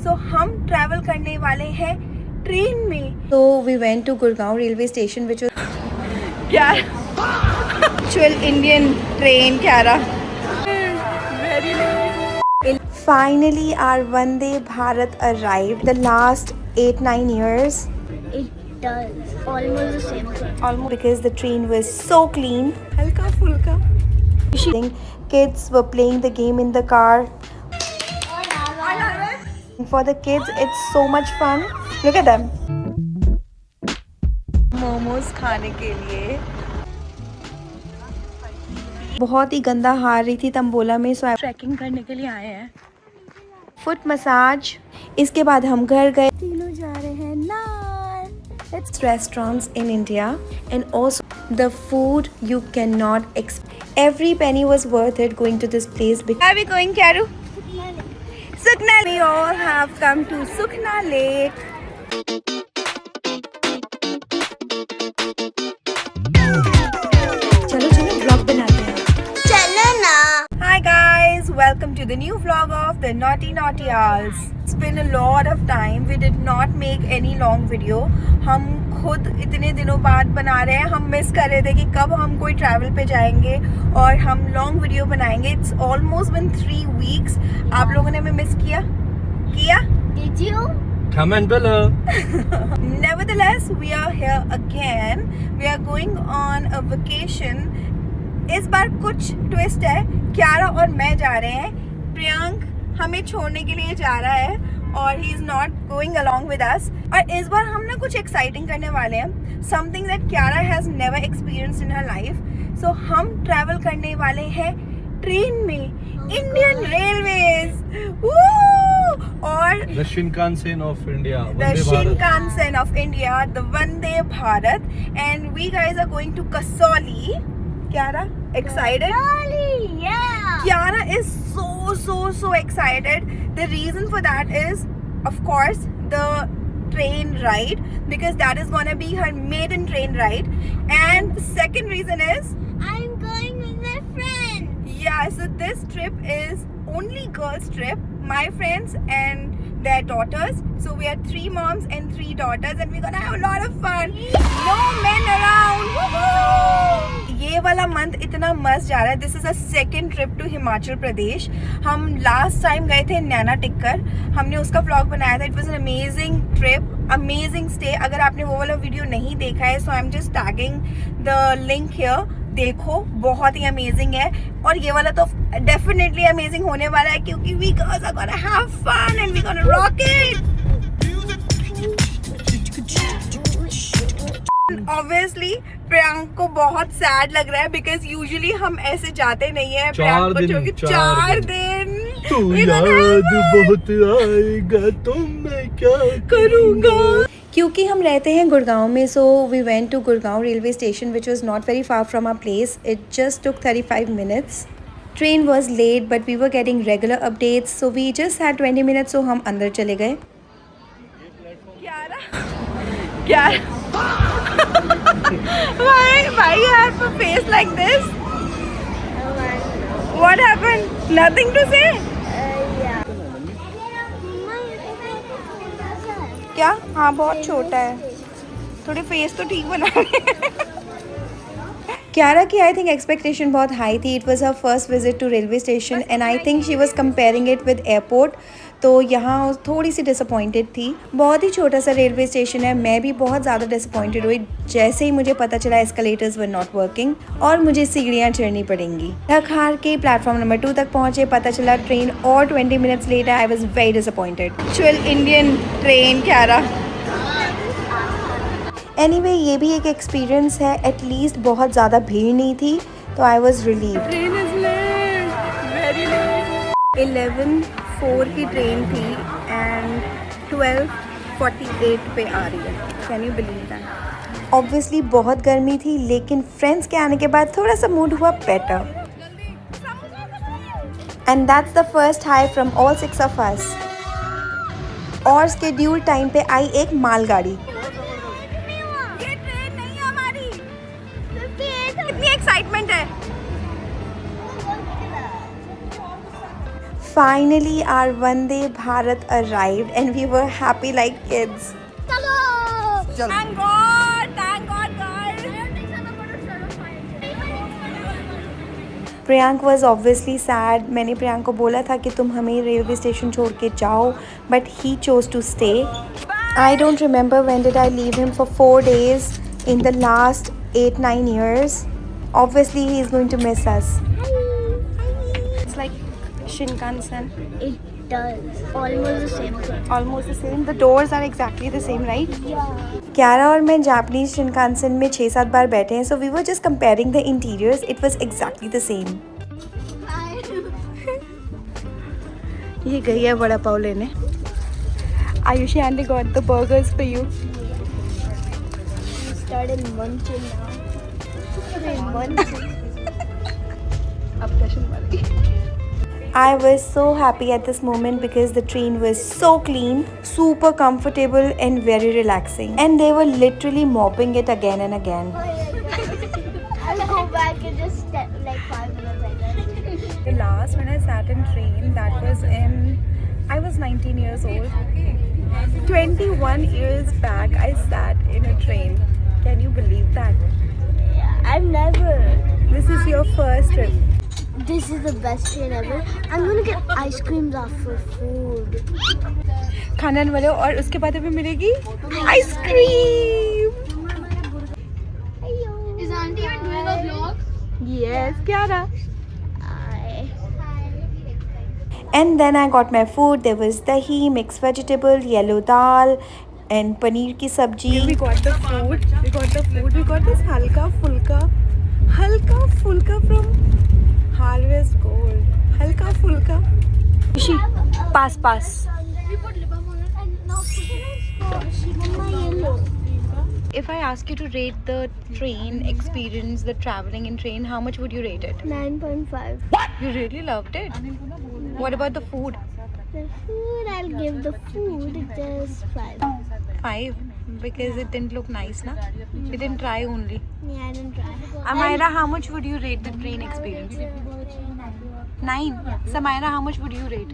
सो हम ट्रैवल करने वाले हैं ट्रेन में। तो we went to Gurgaon railway station which क्या actual Indian train Kiara. Finally our Vande Bharat arrived. The last 8-9 years. It does. Almost the same thing. Almost because the train was so clean. Halka fulka. Kids were playing the game in the car. For the kids it's so much fun. Look at them. Momos खाने के लिए बहुत ही गंदा हार रही थी तंबोला में, सो trekking करने के लिए आए हैं। फुट मसाज, इसके बाद हम घर गए। तीनों जा रहे हैं नान। It's restaurants in India and also the food you can not expect. Every penny was worth it going to this place. Are we going Kyaru? Sukna. We all have come to Sukna Lake. चलो चलो vlog बनाते हैं। चलो ना। Hi guys, welcome to the new vlog of the Naughty Naughty Hours. It's been a lot of time. We did not make any long video. हम खुद इतने दिनों बाद बना रहे हैं। हम मिस कर रहे थे कि कब हम कोई ट्रैवल पे जाएंगे और हम लॉन्ग वीडियो बनाएंगे। It's almost been 3 weeks. आप लोगों ने हमें मिस किया? Did you? Comment below. Nevertheless, we are here again. We are going on a vacation. इस बार कुछ ट्विस्ट है। क्यारा और मैं जा रहे हैं, प्रियांक हमें छोड़ने के लिए जा रहा है और he is not going along with us. और इस बार हम ना कुछ एक्साइटिंग करने वाले हैं, something that Kiara has never experienced in her life. So हम ट्रैवल करने वाले हैं ट्रेन में, इंडियन रेलवेज। और The Shinkansen of India. the Vande Bharat. Shinkansen of India, the Vande Bharat, and we guys are going to Kasauli. Kyara, excited? Yeah. Kyara is so excited. The reason for that is, of course, the train ride, because that is gonna be her maiden train ride. And the second reason is, I'm going with my friend. yeah, so this trip is only girls trip, my friends and their daughters. So we are 3 moms and 3 daughters and we're gonna have a lot of fun. No men around. Woohoo! ये वाला month इतना मस्त जा रहा है। This is a second trip to Himachal Pradesh. हम last time गए थे नैना टिक्कर, हमने उसका व्लॉग बनाया था। It was an amazing trip, amazing stay. अगर आपने वो वाला वीडियो नहीं देखा है, so I am just tagging the link here. देखो, बहुत ही अमेजिंग है। और ये वाला तो डेफिनेटली अमेजिंग होने वाला है क्योंकि we girls are gonna have fun and we gonna rock it. Obviously Priyank को बहुत सैड लग रहा है बिकॉज यूजुअली हम ऐसे जाते नहीं है। प्रियांक को जो कि 4 दिन तू याद बहुत आएगा तो मैं क्या करूँगा। क्योंकि हम रहते हैं गुड़गांव में, so we went to Gurgaon railway station which was not very far from our place. It just took 35 minutes. Train was late but we were getting regular updates, so we just had 20 minutes, सो हम अंदर चले गए। Why you have a face like this? What happened? Nothing to say? Yeah. क्या? हाँ, बहुत छोटा है। थोड़ी फेस तो ठीक बना क्यारा की आई थिंक एक्सपेक्टेशन बहुत हाई थी। It was her first visit to railway station and I think she was comparing it with airport, तो यहाँ थोड़ी सी डिसअपॉइंटेड थी। बहुत ही छोटा सा रेलवे स्टेशन है। मैं भी बहुत ज़्यादा डिसअपॉइंटेड हुई जैसे ही मुझे पता चला एस्केलेटर्स वर नॉट वर्किंग और मुझे सीढ़ियाँ चढ़नी पड़ेंगी। थक हार के प्लेटफॉर्म नंबर 2 तक पहुँचे, पता चला ट्रेन और 20 minutes later. I was very disappointed. Actual Indian train Kiara. Anyway, ये भी एक एक्सपीरियंस है। एटलीस्ट बहुत ज़्यादा भीड़ नहीं थी, तो I was relieved. Train is late, very late. 11:04 की ट्रेन थी एंड 12:48 पे आ रही है। Can you believe that? Obviously बहुत गर्मी थी, लेकिन फ्रेंड्स के आने के बाद थोड़ा सा मूड हुआ better. And that's the first high from all 6 of us। और स्केड्यूल टाइम पे आई एक मालगाड़ी। एक्साइटमेंट है। Finally, our Vande Bharat arrived and we were happy like kids. Hello. Thank God, guys. Priyank was obviously sad. मैंने प्रियांक को बोला था कि तुम हमें रेलवे स्टेशन छोड़ के जाओ, but he chose to stay. I don't remember when did I leave him for 4 days in the last 8-9 years. Obviously, he is going to miss us. It's like Shinkansen. It does. Almost the same. Almost the same. The doors are exactly the same, right? Yeah. Kiara और मैं Japanese Shinkansen में 6-7 बार बैठे हैं, so we were just comparing the interiors. It was exactly the same. ये गई है बड़ा पाव लेने. Ayushi aunty got the burgers for you. We started munching now. Munching. अब दर्शन वाली. I was so happy at this moment because the train was so clean, super comfortable and very relaxing. And they were literally mopping it again and again. I'll go back and just step like 5 minutes later. The last when I sat in train, that was I was 19 years old. 21 years back, I sat in a train. Can you believe that? I've never. This is your first trip. This is the best train ever. I'm gonna get ice creams after food. खाने वाले और उसके बाद हमें मिलेगी ice cream. Is auntie even doing a vlog? Yes, Kiara. And then I got my food. There was dahi, mixed vegetable, yellow dal, and paneer ki sabji. We got the food. We got this halka fulka from Harvest Gold. Halka fulka. She pass. We put lip balm on it and now put it on yellow. If I ask you to rate the train experience, the traveling in train, how much would you rate it? 9.5. You really loved it. What about the food? The food, I'll give the food just 5. 5 because it didn't look nice, na? You didn't try only. Yeah, I didn't try. Amira, how much would you rate the train experience? 9. Samaira, how much would you rate?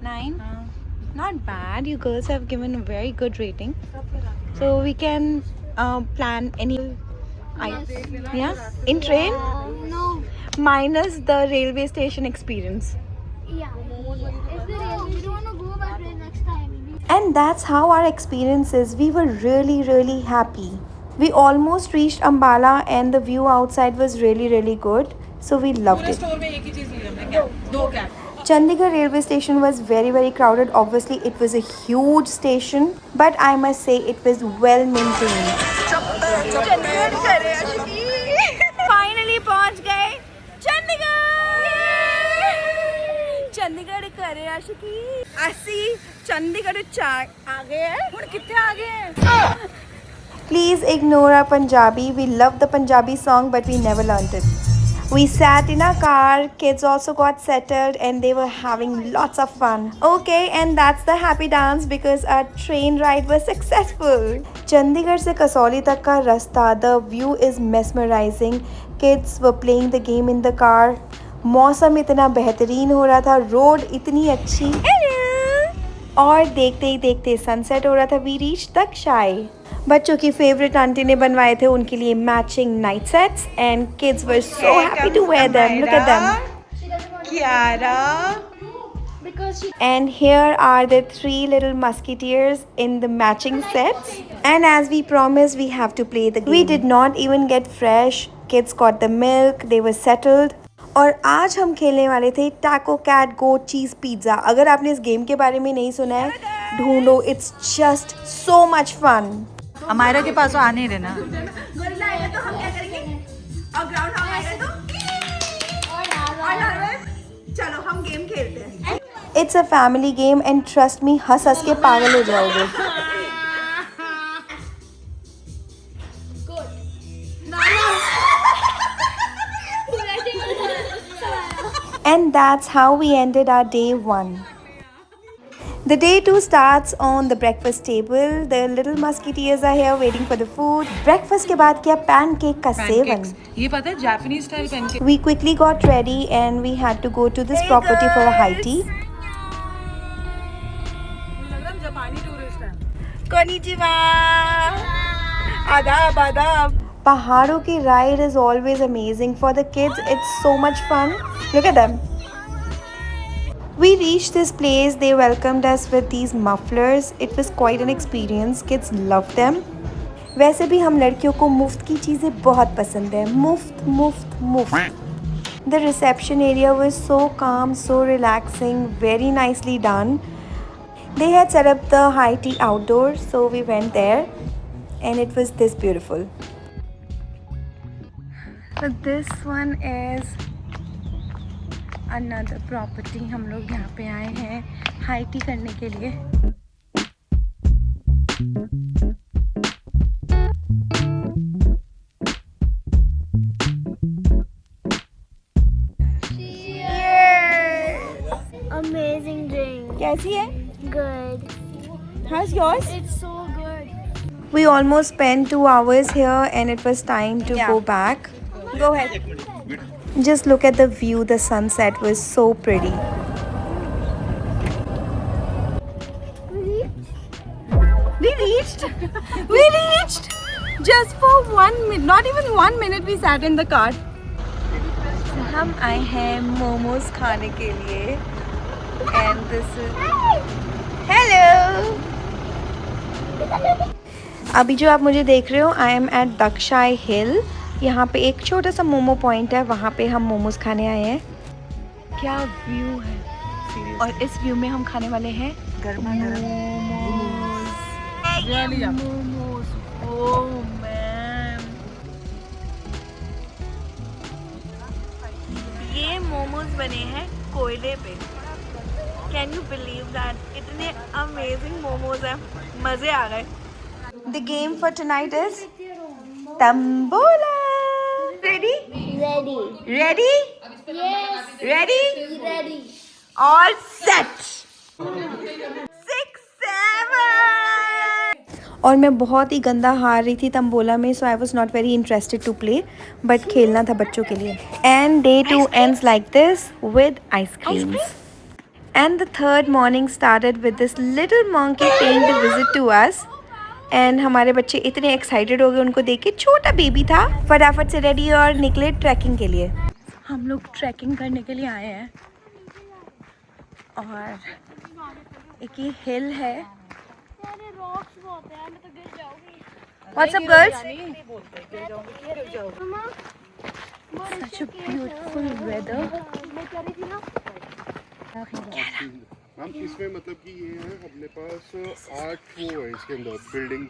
9? Not bad. You girls have given a very good rating. So we can plan any. Yeah? In train? No. Minus the railway station experience. Yeah. If the railway, we don't want to go by train next time. And that's how our experience is. We were really happy. We almost reached Ambala and the view outside was really good. So we loved it. Chandigarh railway station was very crowded. Obviously it was a huge station, but I must say it was well maintained. Finally पहुंच गए चंडीगढ़ करे आशिकी. ਅਸੀਂ ਚੰਡੀਗੜ੍ਹ ਆ ਗਏ ਹੁਣ ਕਿੱਥੇ ਆ ਗਏ? Please ignore our Punjabi. We love the Punjabi song, but we never learned it. We sat in our car, kids also got settled and they were having lots of fun. Okay, and that's the happy dance because our train ride was successful. Chandigarh se Kasauli tak ka rasta, the view is mesmerizing. Kids were playing the game in the car. मौसम इतना बेहतरीन हो रहा था, road इतनी अच्छी और देखते ही देखते सनसेट हो रहा था. We reach Dagshai. बच्चों की फेवरेट आंटी ने बनवाए थे उनके लिए matching night sets and kids were so happy to wear them. Look at them. Kiara. And here are the 3 little musketeers in the matching sets. And as we promised, we have to play the game. We did not even get fresh. Kids got the milk. They were settled. और आज हम खेलने वाले थे taco cat गोट cheese pizza. अगर आपने इस game के बारे में नहीं सुना है, ढूंढो. It's just so much fun. Amaira के पास आने देना. चलो हम गेम खेलते हैं. It's a family game and trust me, हंस के पागल हो जाओगे. And that's how we ended our day 1. The day 2 starts on the breakfast table. The little musketeers are here waiting for the food. Breakfast के बाद किया pancake का seven. ये पता है Japanese style pancake. We quickly got ready and we had to go to this property for a high tea. जापानी tourist है. Konnichiwa. Adab, adab. पहाड़ों की ride is always amazing. For the kids, it's so much fun. Look at them. We reached this place. They welcomed us with these mufflers. It was quite an experience. Kids loved them. वैसे भी हम लड़कियों को मुफ्त की चीज़ें बहुत पसंद है. मुफ्त मुफ्त मुफ्त. The reception area was so calm, so relaxing, very nicely done. They had set up the high tea outdoors, so we went there and it was this beautiful. So this one is another property. हम लोग यहाँ पे आए हैं high tea करने के लिए. Amazing drink. कैसी है? Good. How's yours? It's so good. We almost spent 2 hours here and it was time to go back. Go ahead. Just look at the view. The sunset was so pretty. We reached. We reached. Just for 1 minute, not even 1 minute, we sat in the car. हम आए हैं मोमोज खाने के लिए. And this is. Hello. अभी जो आप मुझे देख रहे हो, आई एम एट दक्षाई हिल. यहाँ पे एक छोटा सा मोमो पॉइंट है, वहाँ पे हम मोमोज खाने आए हैं. क्या व्यू है. और इस व्यू में हम खाने वाले हैं गर्मा गर्म मोमोज. ओह मैन, ये मोमोज बने हैं कोयले पे. Can you believe that? इतने अमेजिंग मोमोज हैं, मज़े आ गए. The game for tonight is Tambola. Ready? Ready. Ready? Yes. Ready? Ready. All set. 6, 7. और मैं बहुत ही गंदा हार रही थी तंबोला में, so I was not very interested to play. But खेलना था बच्चों के लिए. And day 2 ends like this with ice creams. And the third morning started with this little monkey paying the visit to us. And हमारे बच्चे इतने excited हो गए उनको देख के. छोटा बेबी था. फटाफट से रेडी और निकले ट्रैकिंग के लिए. हम लोग ट्रैकिंग करने के लिए आए हैं और एक ये हिल है. What's up girls? Such a beautiful weather. Ma'am इसमें मतलब कि ये है अपने पास आर्ट वो है इसके अंदर बिल्डिंग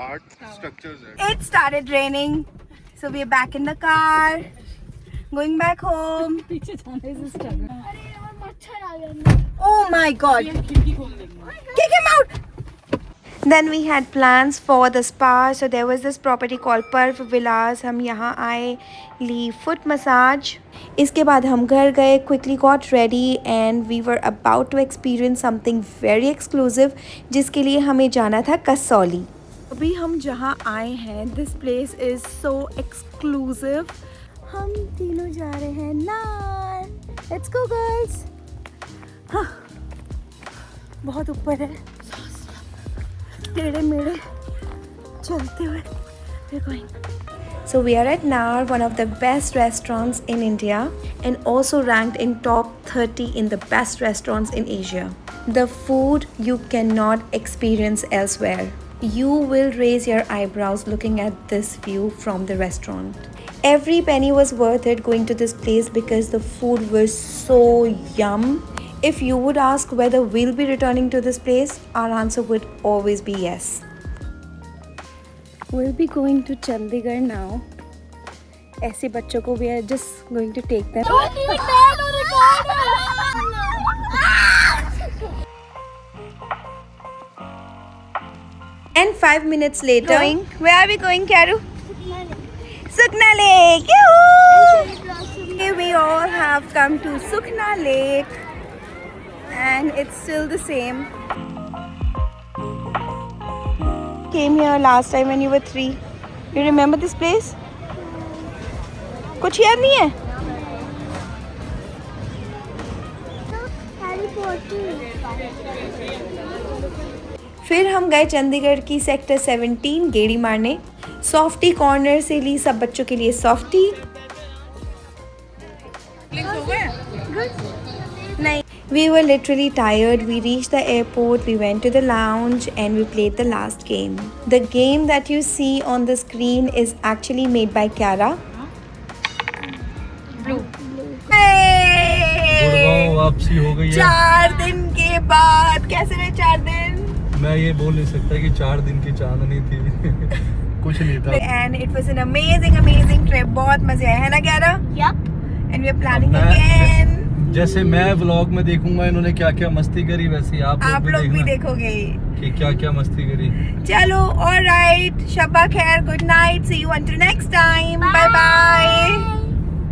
आर्ट स्ट्रक्चर्स है. It started raining, so we are back in the car, going back home. पीछे जाने से स्ट्रगल. मच्छर आ गया. Oh my God! Kick him out! Then we had plans for the spa, so there was this property called Parv Villas. हम यहाँ आए, ली foot massage. इसके बाद हम घर गए, quickly got ready and we were about to experience something very exclusive, जिसके लिए हमें जाना था कसौली. अभी हम जहाँ आए हैं, this place is so exclusive. हम तीनों जा रहे हैं नार. Let's go girls. हाँ, बहुत ऊपर है, टेढ़े मेढ़े चलते हुए we're going. So we are at Nar, one of the best restaurants in India and also ranked in top 30 in the best restaurants in Asia. The food you cannot experience elsewhere. You will raise your eyebrows looking at this view from the restaurant. Every penny was worth it going to this place because the food was so yum. If you would ask whether we'll be returning to this place, our answer would always be yes. We'll be going to Chandigarh now. ऐसे बच्चों को we are just going to take them. And 5 minutes later, where are we going, Kyaru? Sukna Lake. Yoo-hoo! We all have come to Sukna Lake. and it's still the same. Came here last time when you were 3. You remember this place? कुछ याद नहीं है? Harry Potter. फिर हम गए चंडीगढ़ की sector 17 गेड़ी मारने. Softy corner से ली सब बच्चों के लिए सॉफ्टी. नहीं. We were literally tired. We reached the airport, we went to the lounge and we played the last game. The game that you see on the screen is actually made by Kiara. Blue. Gurgaon वापसी हो गई है। 4 दिन के बाद कैसे रहे 4 दिन? मैं ये बोल नहीं सकता कि 4 दिन की चांदनी थी कुछ नहीं था। And it was an amazing trip. बहुत मजे आए है ना Kiara? Yep. And we are planning again. जैसे मैं व्लॉग में देखूंगा इन्होंने क्या क्या मस्ती करी, वैसे आप लोग भी देखना देखोगे कि क्या क्या मस्ती करी। चलो, alright. शब्बा खैर, good night. See you until next time. Bye bye.